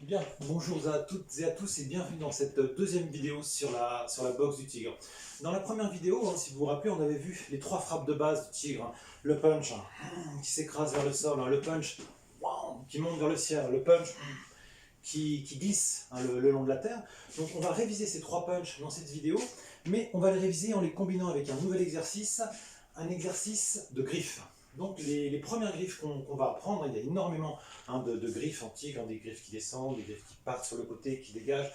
Bien, bonjour à toutes et à tous et bienvenue dans cette deuxième vidéo sur la boxe du tigre. Dans la première vidéo, si vous vous rappelez, on avait vu les trois frappes de base du tigre. Le punch qui s'écrase vers le sol, le punch qui monte vers le ciel, le punch qui glisse le long de la terre. Donc on va réviser ces trois punchs dans cette vidéo, mais on va les réviser en les combinant avec un nouvel exercice, un exercice de griffes. Donc les premières griffes qu'on va apprendre, il y a énormément de griffes en tigre, des griffes qui descendent, des griffes qui partent sur le côté, qui dégagent.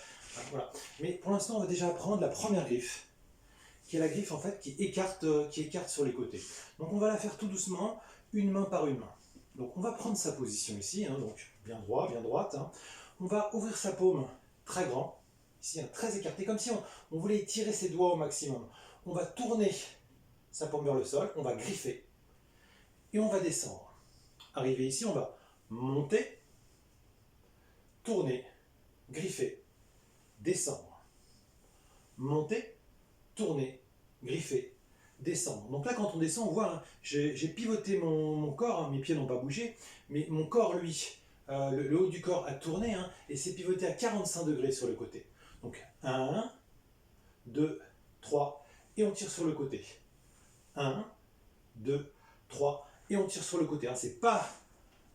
Voilà. Mais pour l'instant, on va déjà apprendre la première griffe, qui est la griffe en fait qui écarte sur les côtés. Donc on va la faire tout doucement, une main par une main. Donc on va prendre sa position ici, donc bien droit, bien droite. On va ouvrir sa paume très grand, ici très écarté, comme si on voulait étirer ses doigts au maximum. On va tourner sa paume vers le sol, on va griffer et on va descendre. Arrivé ici, on va monter, tourner, griffer, descendre. Monter, tourner, griffer, descendre. Donc là, quand on descend, on voit, j'ai pivoté mon corps, mes pieds n'ont pas bougé, mais mon corps, lui, le haut du corps a tourné et s'est pivoté à 45 degrés sur le côté. Donc 1, 2, 3, et on tire sur le côté. 1, 2, 3, et on tire sur le côté. C'est pas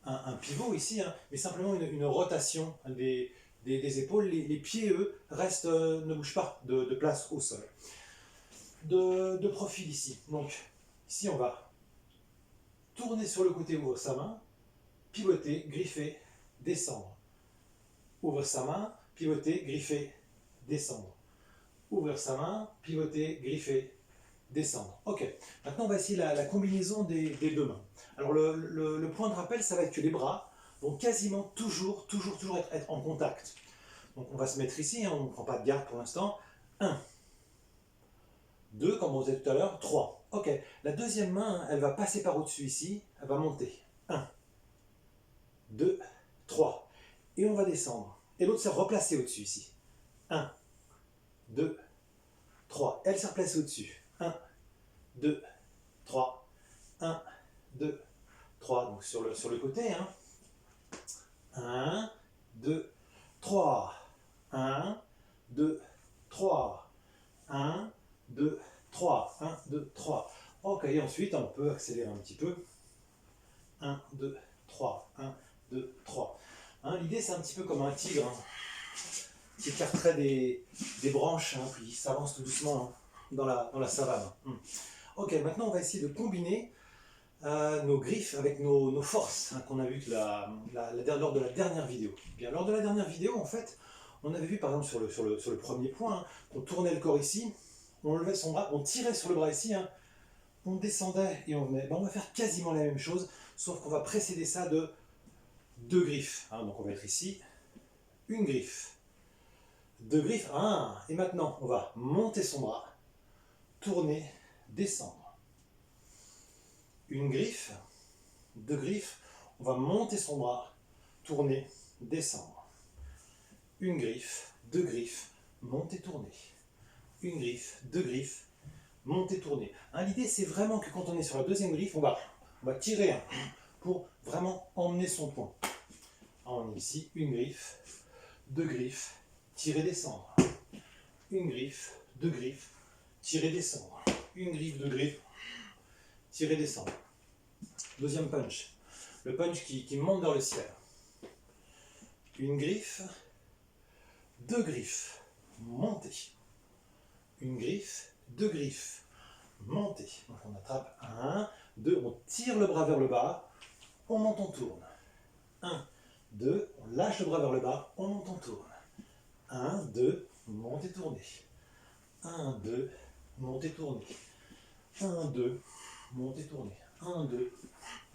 un pivot ici, mais simplement une rotation des épaules. Les pieds, eux, restent, ne bougent pas de place au sol. De profil ici. Donc, ici, on va tourner sur le côté, ouvre sa main, pivoter, griffer, descendre. Ouvre sa main, pivoter, griffer, descendre. Ouvrir sa main, pivoter, griffer, descendre. Ok, maintenant on va essayer la combinaison des deux mains. Alors le point de rappel, ça va être que les bras vont quasiment toujours être en contact. Donc on va se mettre ici, on ne prend pas de garde pour l'instant. 1, 2, comme on disait tout à l'heure, 3. Ok, la deuxième main, elle va passer par au-dessus ici, elle va monter. 1, 2, 3. Et on va descendre. Et l'autre s'est replacée au-dessus ici. 1, 2, 3. Elle s'est replacée au-dessus. 1, 2, 3. 1, 2, 3. Donc sur le côté. 1, 2, 3. 1, 2, 3. 1, 2, 3. 1, 2, 3. Ok, et ensuite on peut accélérer un petit peu. 1, 2, 3. 1, 2, 3. L'idée c'est un petit peu comme un tigre qui écarterait des branches, puis s'avance tout doucement dans la savane. Ok, maintenant on va essayer de combiner nos griffes avec nos forces qu'on a vues lors de la dernière vidéo. Bien, lors de la dernière vidéo, en fait, on avait vu par exemple sur le premier point qu'on tournait le corps ici, on levait son bras, on tirait sur le bras ici, on descendait et on venait. On va faire quasiment la même chose, sauf qu'on va précéder ça de deux griffes. Donc on va être ici, une griffe, deux griffes, et maintenant on va monter son bras, tourner, descendre. Une griffe, deux griffes, on va monter son bras, tourner, descendre. Une griffe, deux griffes, monter, tourner. Une griffe, deux griffes, monter, tourner. L'idée c'est vraiment que quand on est sur la deuxième griffe, on va tirer pour vraiment emmener son poing. On est ici, une griffe, deux griffes, tirer, descendre. Une griffe, deux griffes, tirer, descendre. Une griffe, deux griffes, tirer, descendre. Deuxième punch. Le punch qui monte vers le ciel. Une griffe, deux griffes, monter. Une griffe, deux griffes, monter. Donc on attrape 1, 2, on tire le bras vers le bas, on monte, on tourne. 1, 2, on lâche le bras vers le bas, on monte, on tourne. 1, 2, monter, tourner. 1, 2, monter, tourner. 1, 2, monter, tourner. 1, 2,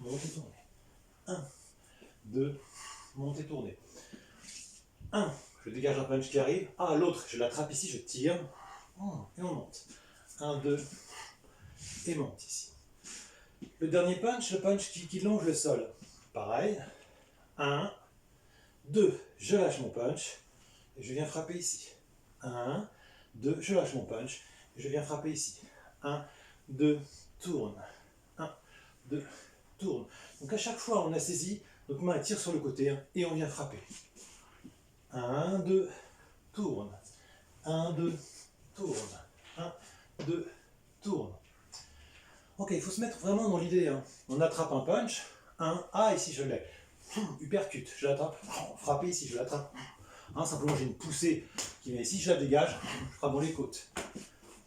monter, tourner. 1, 2, monter, tourner. 1, je dégage un punch qui arrive. L'autre, je l'attrape ici, je tire. Et on monte. 1, 2, et monte ici. Le dernier punch, le punch qui longe le sol. Pareil. 1, 2, je lâche mon punch. Et je viens frapper ici. 1, 2, je lâche mon punch. Et je viens frapper ici. 1, 2, tourne. 1, 2, tourne. Donc à chaque fois, on a saisi, notre main tire sur le côté et on vient frapper. 1, 2, tourne. 1, 2, tourne. 1, 2, tourne. Ok, il faut se mettre vraiment dans l'idée. Hein. On attrape un punch. 1, ah, ici je l'ai. Uppercut, je l'attrape. Frapper ici, je l'attrape. Hein, simplement, j'ai une poussée qui vient ici, je la dégage, je frappe dans les côtes.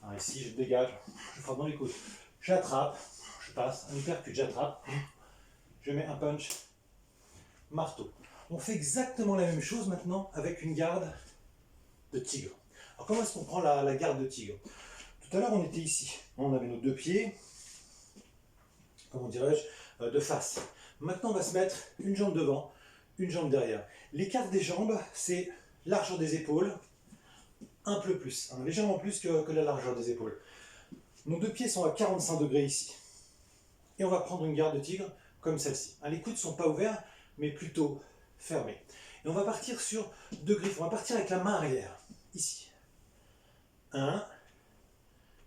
Hein, ici, je dégage, je frappe dans les côtes. J'attrape, je passe, un uppercut, j'attrape. Je mets un punch, marteau. On fait exactement la même chose maintenant avec une garde de tigre. Alors comment est-ce qu'on prend la garde de tigre? Tout à l'heure on était ici, on avait nos deux pieds, comment dirais-je, de face. Maintenant on va se mettre une jambe devant, une jambe derrière. L'écart des jambes, c'est largeur des épaules, un peu plus, hein, légèrement plus que la largeur des épaules. Nos deux pieds sont à 45 degrés ici. Et on va prendre une garde de tigre comme celle-ci. Les coudes ne sont pas ouverts, mais plutôt fermés. Et on va partir sur deux griffes. On va partir avec la main arrière, ici. 1,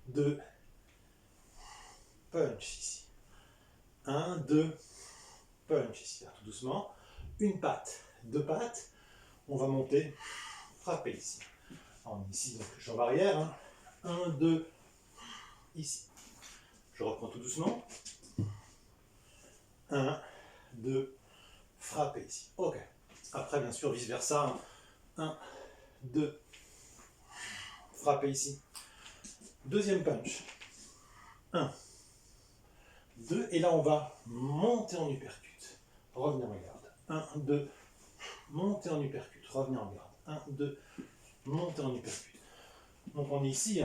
2, punch ici. 1, 2, punch ici. Tout doucement. Une patte, deux pattes. On va monter, frapper ici. Alors, ici, donc jambe arrière. 1, 2, ici. Je reprends tout doucement. 1, 2, frapper ici. Ok. Après, bien sûr, vice-versa. 1, 2, frapper ici. Deuxième punch. 1, 2. Et là, on va monter en uppercut. Revenir en garde. 1, 2, monter en uppercut. Revenir en garde. 1, 2, monter en uppercut. Donc, on est ici.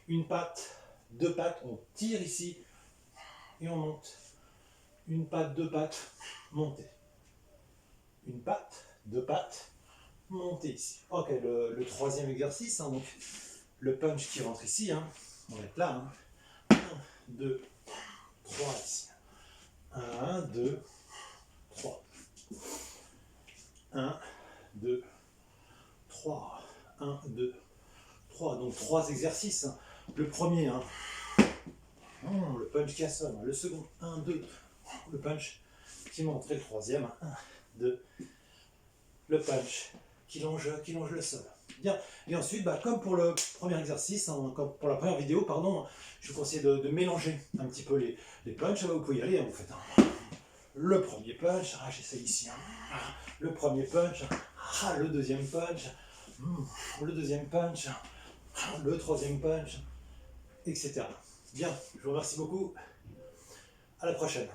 Une patte, deux pattes. On tire ici. Et on monte. Une patte, deux pattes. Monter. Une patte, deux pattes, monter ici. Ok, le troisième exercice, donc le punch qui rentre ici, on va être là. 1, 2, 3 ici. 1, 2, 3. 1, 2, 3. 1, 2, 3. Donc 3 exercices. Le premier, le punch qui assomme. Le second, 1, 2, le punch qui monte. Et le troisième, 1, 2, le punch qui longe le sol. Bien. Et ensuite, comme pour le premier exercice, comme pour la première vidéo, pardon, je vous conseille de mélanger un petit peu les punchs. Vous pouvez y aller, vous faites le premier punch, j'essaie ici, le premier punch, le deuxième punch, le deuxième punch, le troisième punch, etc. Bien, je vous remercie beaucoup. À la prochaine.